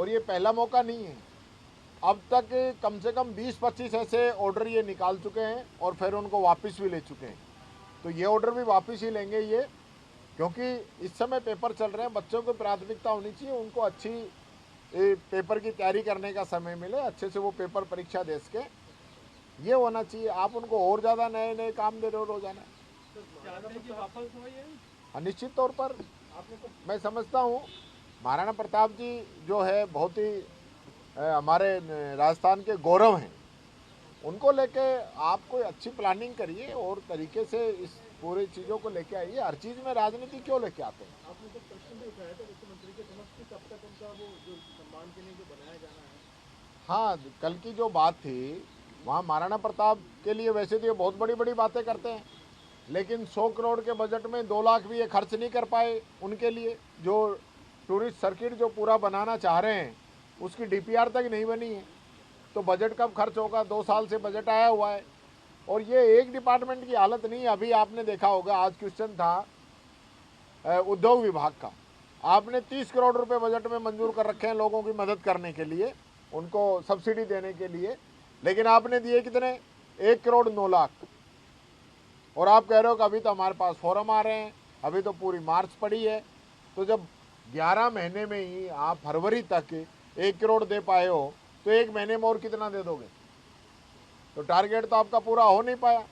और ये पहला मौका नहीं है। अब तक कम से कम 20-25 ऐसे ऑर्डर ये निकाल चुके हैं और फिर उनको वापस भी ले चुके हैं। तो ये ऑर्डर भी वापस ही लेंगे ये, क्योंकि इस समय पेपर चल रहे हैं, बच्चों को प्राथमिकता होनी चाहिए, उनको अच्छी पेपर की तैयारी करने का समय मिले, अच्छे से वो पेपर परीक्षा दे सके, ये होना चाहिए। आप उनको और ज़्यादा नए नए काम दे रहे हो रोजाना। हाँ, निश्चित तौर पर मैं समझता हूँ महाराणा प्रताप जी जो है बहुत ही हमारे राजस्थान के गौरव हैं। उनको लेके आप कोई अच्छी प्लानिंग करिए और तरीके से इस पूरी चीज़ों को लेके आइए। हर चीज़ में राजनीति क्यों लेके आते हैं? आपने तो प्रश्न भी उठाया था मुख्यमंत्री के समक्ष कि कब तक उनका वो जो सम्मान के लिए जो बनाया जाना है। हाँ, कल की जो बात थी वहाँ महाराणा प्रताप के लिए वैसे तो ये बहुत बड़ी बड़ी बातें करते हैं, लेकिन 100 करोड़ के बजट में 2 लाख भी ये खर्च नहीं कर पाए उनके लिए। जो टूरिस्ट सर्किट जो पूरा बनाना चाह रहे हैं उसकी डीपीआर तक नहीं बनी है, तो बजट कब खर्च होगा? 2 साल से बजट आया हुआ है और ये एक डिपार्टमेंट की हालत नहीं है। अभी आपने देखा होगा, आज क्वेश्चन था उद्योग विभाग का, आपने 30 करोड़ रुपए बजट में मंजूर कर रखे हैं लोगों की मदद करने के लिए, उनको सब्सिडी देने के लिए, लेकिन आपने दिए कितने? 1 करोड़ 9 लाख। और आप कह रहे हो कि अभी तो हमारे पास फॉर्म आ रहे हैं, अभी तो पूरी मार्च पड़ी है। तो जब 11 महीने में ही आप फरवरी तक 1 करोड़ दे पाए हो, तो 1 महीने में और कितना दे दोगे? तो टारगेट तो आपका पूरा हो नहीं पाया।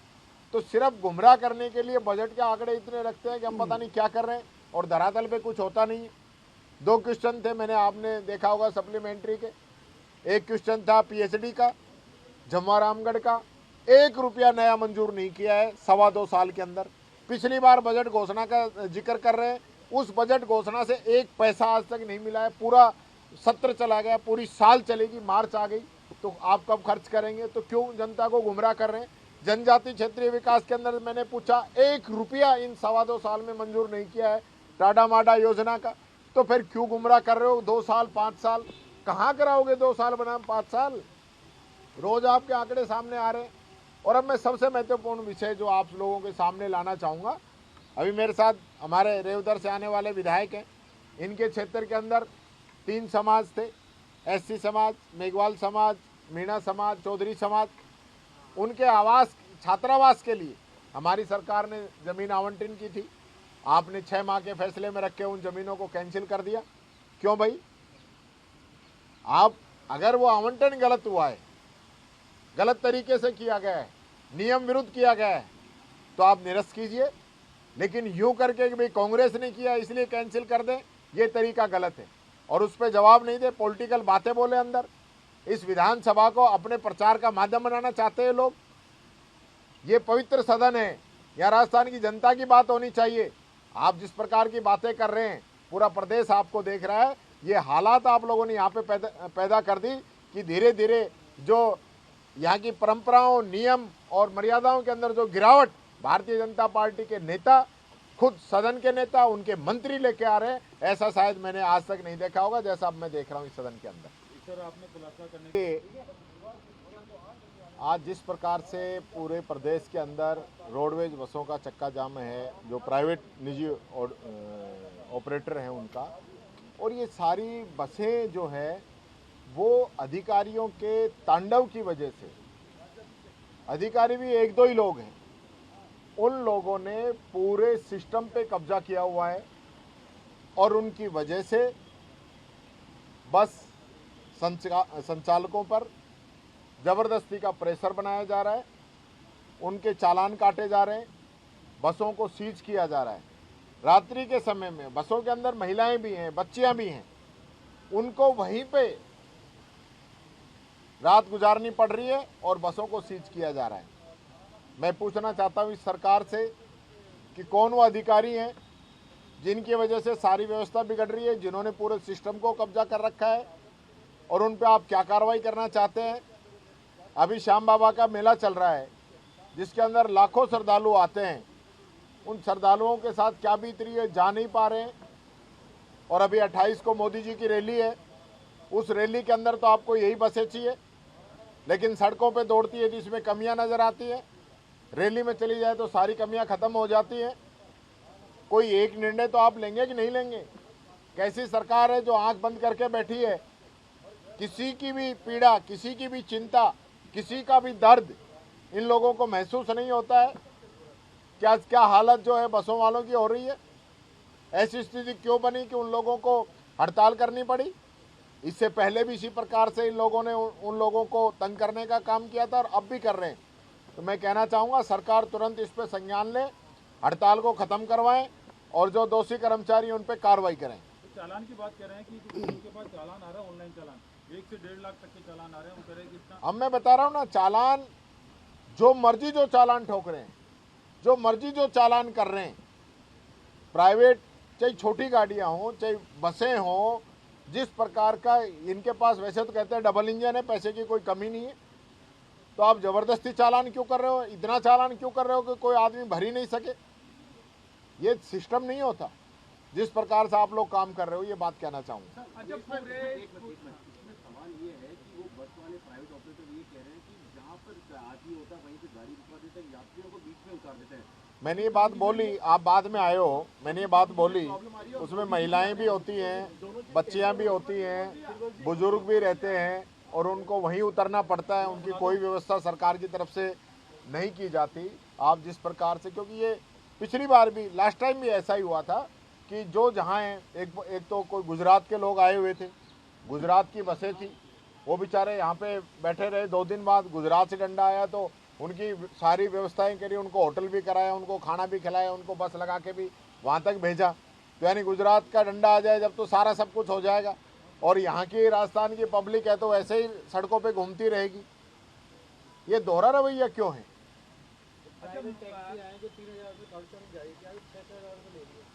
तो सिर्फ गुमराह करने के लिए बजट के आंकड़े इतने रखते हैं कि हम पता नहीं क्या कर रहे हैं और धरातल पे कुछ होता नहीं है। 2 क्वेश्चन थे, मैंने आपने देखा होगा सप्लीमेंट्री के। एक क्वेश्चन था पीएचडी का, जमवारामगढ़ का, 1 रुपया नया मंजूर नहीं किया है 2.25 साल के अंदर। पिछली बार बजट घोषणा का जिक्र कर रहे हैं, उस बजट घोषणा से 1 पैसा आज तक नहीं मिला है। पूरा सत्र चला गया, पूरी साल चलेगी, मार्च आ गई, तो आप कब खर्च करेंगे? तो क्यों जनता को गुमराह कर रहे हैं? जनजाति क्षेत्रीय विकास के अंदर मैंने पूछा, 1 रुपया इन 2.25 साल में मंजूर नहीं किया है टाडा माडा योजना का, तो फिर क्यों गुमराह कर रहे हो? 2 साल 5 साल कहाँ कराओगे? 2 साल बनाम 5 साल? रोज आपके आंकड़े सामने आ रहे हैं। और अब मैं सबसे महत्वपूर्ण विषय जो आप लोगों के सामने लाना चाहूँगा, अभी मेरे साथ हमारे रेवदर से आने वाले विधायक हैं, इनके क्षेत्र के अंदर 3 समाज थे, एससी समाज, मेघवाल समाज, मीणा समाज, चौधरी समाज। उनके आवास छात्रावास के लिए हमारी सरकार ने ज़मीन आवंटन की थी, आपने 6 माह के फैसले में रखे उन ज़मीनों को कैंसिल कर दिया। क्यों भाई? आप अगर वो आवंटन गलत हुआ है, गलत तरीके से किया गया है, नियम विरुद्ध किया गया है, तो आप निरस्त कीजिए, लेकिन यूं करके कि भाई कांग्रेस ने किया इसलिए कैंसिल कर दें, ये तरीका गलत है। और उस पर जवाब नहीं दे, पॉलिटिकल बातें बोले अंदर। इस विधानसभा को अपने प्रचार का माध्यम बनाना चाहते हैं लोग। ये पवित्र सदन है, यहाँ राजस्थान की जनता की बात होनी चाहिए। आप जिस प्रकार की बातें कर रहे हैं, पूरा प्रदेश आपको देख रहा है। ये हालात आप लोगों ने यहाँ पे पैदा कर दी कि धीरे धीरे जो यहाँ की परंपराओं, नियम और मर्यादाओं के अंदर जो गिरावट भारतीय जनता पार्टी के नेता, खुद सदन के नेता, उनके मंत्री लेके आ रहे हैं, ऐसा शायद मैंने आज तक नहीं देखा होगा जैसा अब मैं देख रहा हूँ इस सदन के अंदर। सर, आपने खुलासा करने के आज जिस प्रकार से पूरे प्रदेश के अंदर रोडवेज बसों का चक्का जाम है, जो प्राइवेट निजी ऑपरेटर हैं उनका, और ये सारी बसें जो है वो अधिकारियों के तांडव की वजह से, अधिकारी भी 1-2 ही लोग हैं, उन लोगों ने पूरे सिस्टम पे कब्जा किया हुआ है और उनकी वजह से बस संचालकों पर ज़बरदस्ती का प्रेशर बनाया जा रहा है, उनके चालान काटे जा रहे हैं, बसों को सीज किया जा रहा है। रात्रि के समय में बसों के अंदर महिलाएं भी हैं, बच्चियां भी हैं, उनको वहीं पे रात गुजारनी पड़ रही है और बसों को सीज किया जा रहा है। मैं पूछना चाहता हूँ इस सरकार से कि कौन वो अधिकारी हैं जिनकी वजह से सारी व्यवस्था बिगड़ रही है, जिन्होंने पूरे सिस्टम को कब्जा कर रखा है, और उन पे आप क्या कार्रवाई करना चाहते हैं? अभी श्याम बाबा का मेला चल रहा है जिसके अंदर लाखों श्रद्धालु आते हैं, उन श्रद्धालुओं के साथ क्या बीत रही है जा नहीं पा रहे हैं। और अभी 28 को मोदी जी की रैली है, उस रैली के अंदर तो आपको यही बसें चाहिए, लेकिन सड़कों पे दौड़ती है जिसमें कमियां नज़र आती है। रैली में चली जाए तो सारी कमियां खत्म हो जाती हैं। कोई एक निर्णय तो आप लेंगे कि नहीं लेंगे? कैसी सरकार है जो आंख बंद करके बैठी है किसी की भी पीड़ा, किसी की भी चिंता, किसी का भी दर्द इन लोगों को महसूस नहीं होता है। क्या हालत जो है बसों वालों की हो रही है। ऐसी स्थिति क्यों बनी कि उन लोगों को हड़ताल करनी पड़ी। इससे पहले भी इसी प्रकार से इन लोगों ने उन लोगों को तंग करने का काम किया था और अब भी कर रहे हैं। तो मैं कहना चाहूँगा सरकार तुरंत इस पर संज्ञान ले, हड़ताल को ख़त्म करवाएं और जो दोषी कर्मचारी उन पर कार्रवाई करें। तो चालान की बात कर रहे हैं कि उनके पास चालान आ रहा है, ऑनलाइन चालान 1 से 1.5 लाख तक के चालान आ रहे हैं। वो कह रहे हैं कि इतना अब मैं बता रहा हूँ ना, चालान जो मर्जी जो चालान ठोक रहे हैं, जो मर्जी जो चालान कर रहे हैं, प्राइवेट चाहे छोटी गाड़ियाँ हों चाहे बसें हों, जिस प्रकार का इनके पास, वैसे तो कहते हैं डबल इंजन है, पैसे की कोई कमी नहीं है, तो आप ज़बरदस्ती चालान क्यों कर रहे हो, इतना चालान क्यों कर रहे हो कि कोई आदमी भर ही नहीं सके। ये सिस्टम नहीं होता जिस प्रकार से आप लोग काम कर रहे हो, ये बात कहना चाहूँगा। अच्छा पूरे इसमें सवाल ये है कि वो बस वाले प्राइवेट ऑपरेटर ये कह रहे हैं कि जहाँ पर आरटीओ होता है वहीं पे गाड़ी रुकवा देते हैं, यात्रियों को बीच में उतार देते हैं। मैंने ये बात बोली, आप बाद में आए हो, मैंने ये बात बोली, उसमें महिलाएं भी होती हैं, बच्चियां भी होती हैं, बुजुर्ग भी रहते हैं और उनको वहीं उतरना पड़ता है। उनकी कोई व्यवस्था सरकार की तरफ से नहीं की जाती। आप जिस प्रकार से, क्योंकि ये पिछली बार भी, लास्ट टाइम भी ऐसा ही हुआ था कि जो जहाँ हैं, एक तो कोई गुजरात के लोग आए हुए थे, गुजरात की बसें थी, वो बेचारे यहाँ पे बैठे रहे। 2 दिन बाद गुजरात से डंडा आया तो उनकी सारी व्यवस्थाएं करी, उनको होटल भी कराया, उनको खाना भी खिलाया, उनको बस लगा के भी वहाँ तक भेजा। तो यानी गुजरात का डंडा आ जाए जब तो सारा सब कुछ हो जाएगा, और यहाँ की राजस्थान की पब्लिक है तो वैसे ही सड़कों पे घूमती रहेगी। ये दोहरा रवैया क्यों है?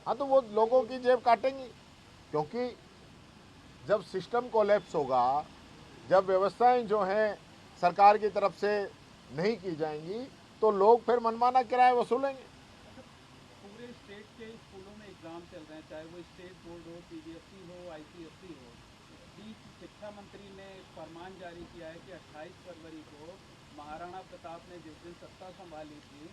हाँ, तो वो लोगों की जेब काटेंगी, क्योंकि जब सिस्टम कोलैप्स होगा, जब व्यवस्थाएं जो हैं सरकार की तरफ से नहीं की जाएंगी, तो लोग फिर मनमाना किराया वसूलेंगे। पूरे स्टेट के स्कूलों में एग्जाम चल रहे हैं, चाहे वो स्टेट बोर्ड हो, सीबीएसई हो, आईसीएसई हो। बीच शिक्षा मंत्री ने फरमान जारी किया है कि 28 फरवरी को महाराणा प्रताप ने जिस दिन सत्ता संभाली थी,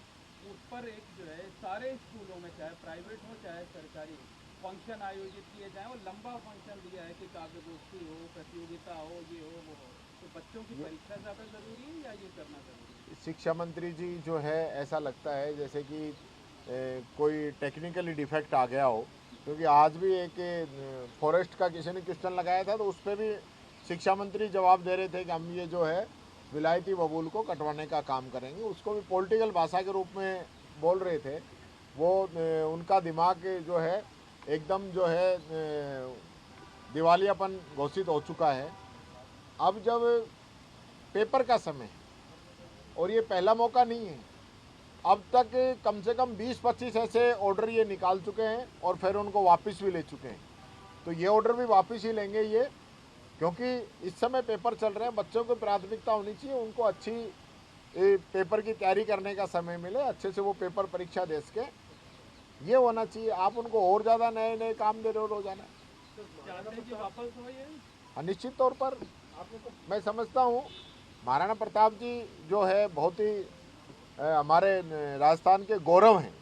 उस पर एक जो है सारे स्कूलों में, चाहे प्राइवेट हो चाहे सरकारी, फंक्शन आयोजित किए जाएं। और लंबा फंक्शन दिया है कि काव्य गोष्ठी हो, प्रतियोगिता हो, ये हो वो हो। तो बच्चों की परीक्षा ज़्यादा ज़रूरी है या ये करना ज़रूरी है? शिक्षा मंत्री जी जो है, ऐसा लगता है जैसे कि कोई टेक्निकली डिफेक्ट आ गया हो, क्योंकि आज भी एक फॉरेस्ट का किसी ने क्वेश्चन लगाया था तो उस पर भी शिक्षा मंत्री जवाब दे रहे थे कि हम ये जो है विलायती बबूल को कटवाने का काम करेंगे। उसको भी पॉलिटिकल भाषा के रूप में बोल रहे थे। वो उनका दिमाग जो है एकदम जो है दिवालियापन घोषित हो चुका है। अब जब पेपर का समय, और ये पहला मौका नहीं है, अब तक कम से कम 20-25 ऐसे ऑर्डर ये निकाल चुके हैं और फिर उनको वापस भी ले चुके हैं। तो ये ऑर्डर भी वापस ही लेंगे ये, क्योंकि इस समय पेपर चल रहे हैं। बच्चों को प्राथमिकता होनी चाहिए, उनको अच्छी पेपर की तैयारी करने का समय मिले, अच्छे से वो पेपर परीक्षा दे सके, ये होना चाहिए। आप उनको और ज़्यादा नए नए काम दे रहे हो रोजाना। वापस हो ये? हाँ, निश्चित तौर पर मैं समझता हूँ महाराणा प्रताप जी जो है बहुत ही हमारे राजस्थान के गौरव हैं।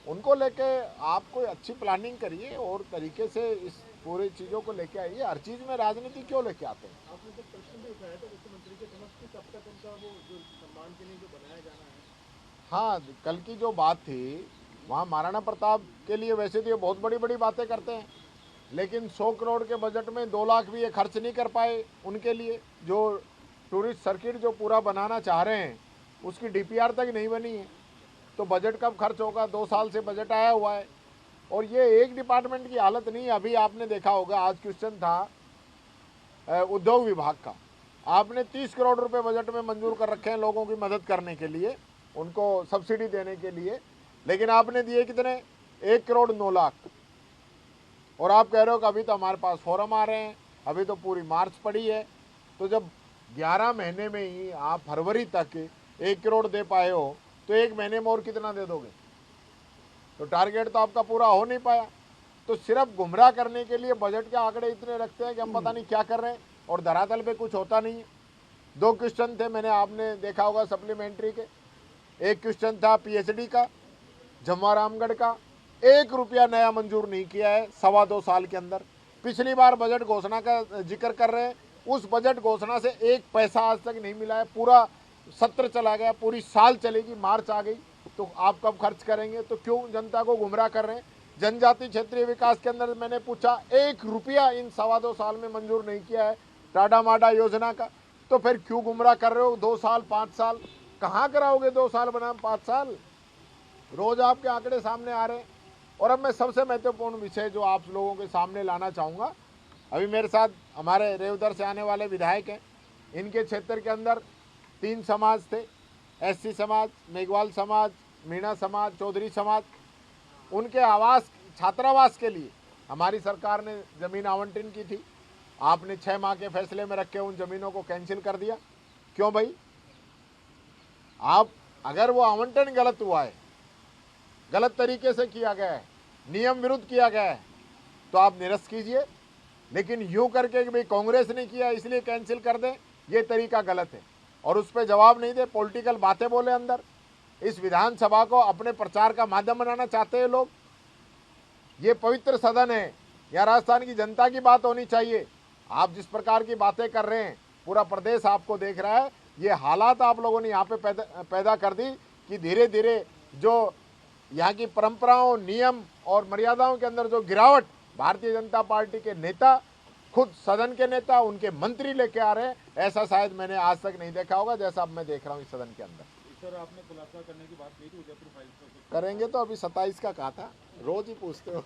उनको लेके आप कोई अच्छी प्लानिंग करिए और तरीके से इस पूरी चीज़ों को लेके आइए। हर चीज़ में राजनीति क्यों लेके आते हैं? आपने जब प्रश्न भी उठाया था मुख्यमंत्री के समक्ष कि कब तक उनका वो जो सम्मान के लिए जो बनाया जाना है। हाँ, कल की जो बात थी वहाँ महाराणा प्रताप के लिए वैसे तो ये बहुत बड़ी बड़ी बातें करते हैं, लेकिन 100 करोड़ के बजट में 2 लाख भी ये खर्च नहीं कर पाए उनके लिए। जो टूरिस्ट सर्किट जो पूरा बनाना चाह रहे हैं उसकी डीपीआर तक नहीं बनी है, तो बजट कब खर्च होगा? 2 साल से बजट आया हुआ है और ये एक डिपार्टमेंट की हालत नहीं है। अभी आपने देखा होगा, आज क्वेश्चन था उद्योग विभाग का। आपने 30 करोड़ रुपए बजट में मंजूर कर रखे हैं लोगों की मदद करने के लिए, उनको सब्सिडी देने के लिए, लेकिन आपने दिए कितने? 1 करोड़ 9 लाख। और आप कह रहे हो कि अभी तो हमारे पास फॉर्म आ रहे हैं, अभी तो पूरी मार्च पड़ी है। तो जब 11 महीने में ही आप फरवरी तक 1 करोड़ दे पाए हो, तो 1 महीने में और कितना दे दोगे? तो टारगेट तो आपका पूरा हो नहीं पाया। तो सिर्फ गुमराह करने के लिए बजट के आंकड़े इतने रखते हैं कि हम पता नहीं क्या कर रहे हैं और धरातल पे कुछ होता नहीं है। 2 क्वेश्चन थे, मैंने आपने देखा होगा सप्लीमेंट्री के। एक क्वेश्चन था पीएचडी का, जम्वा रामगढ़ का, 1 रुपया नया मंजूर नहीं किया है 2.25 साल के अंदर। पिछली बार बजट घोषणा का जिक्र कर रहे हैं, उस बजट घोषणा से एक पैसा आज तक नहीं मिला है। पूरा सत्र चला गया, पूरी साल चलेगी, मार्च आ गई, तो आप कब खर्च करेंगे? तो क्यों जनता को गुमराह कर रहे हैं? जनजाति क्षेत्रीय विकास के अंदर मैंने पूछा, 1 रुपया इन 2.25 साल में मंजूर नहीं किया है टाडा माडा योजना का, तो फिर क्यों गुमराह कर रहे हो? 2 साल 5 साल कहाँ कराओगे? 2 साल बनाम 5 साल? रोज आपके आंकड़े सामने आ रहे हैं। और अब मैं सबसे महत्वपूर्ण विषय जो आप लोगों के सामने लाना चाहूँगा, अभी मेरे साथ हमारे रेवदर से आने वाले विधायक हैं, इनके क्षेत्र के अंदर 3 समाज थे, एससी समाज, मेघवाल समाज, मीणा समाज, चौधरी समाज। उनके आवास, छात्रावास के लिए हमारी सरकार ने ज़मीन आवंटन की थी, आपने 6 माह के फैसले में रख के उन ज़मीनों को कैंसिल कर दिया। क्यों भाई? आप अगर वो आवंटन गलत हुआ है, गलत तरीके से किया गया है, नियम विरुद्ध किया गया है, तो आप निरस्त कीजिए। लेकिन यूं करके कि भाई कांग्रेस ने किया इसलिए कैंसिल कर दें, ये तरीका गलत है। और उस पर जवाब नहीं दे, पॉलिटिकल बातें बोले अंदर। इस विधानसभा को अपने प्रचार का माध्यम बनाना चाहते हैं लोग। ये पवित्र सदन है, यहाँ राजस्थान की जनता की बात होनी चाहिए। आप जिस प्रकार की बातें कर रहे हैं, पूरा प्रदेश आपको देख रहा है। ये हालात आप लोगों ने यहाँ पे पैदा कर दी कि धीरे धीरे जो यहाँ की परंपराओं, नियम और मर्यादाओं के अंदर जो गिरावट भारतीय जनता पार्टी के नेता, खुद सदन के नेता, उनके मंत्री लेके आ रहे हैं, ऐसा शायद मैंने आज तक नहीं देखा होगा जैसा अब मैं देख रहा हूँ इस सदन के अंदर। सर, आपने खुलासा करने की बात की थी उदयपुर फाइल्स पर, करेंगे तो अभी 27 का कहा था, रोज ही पूछते हो।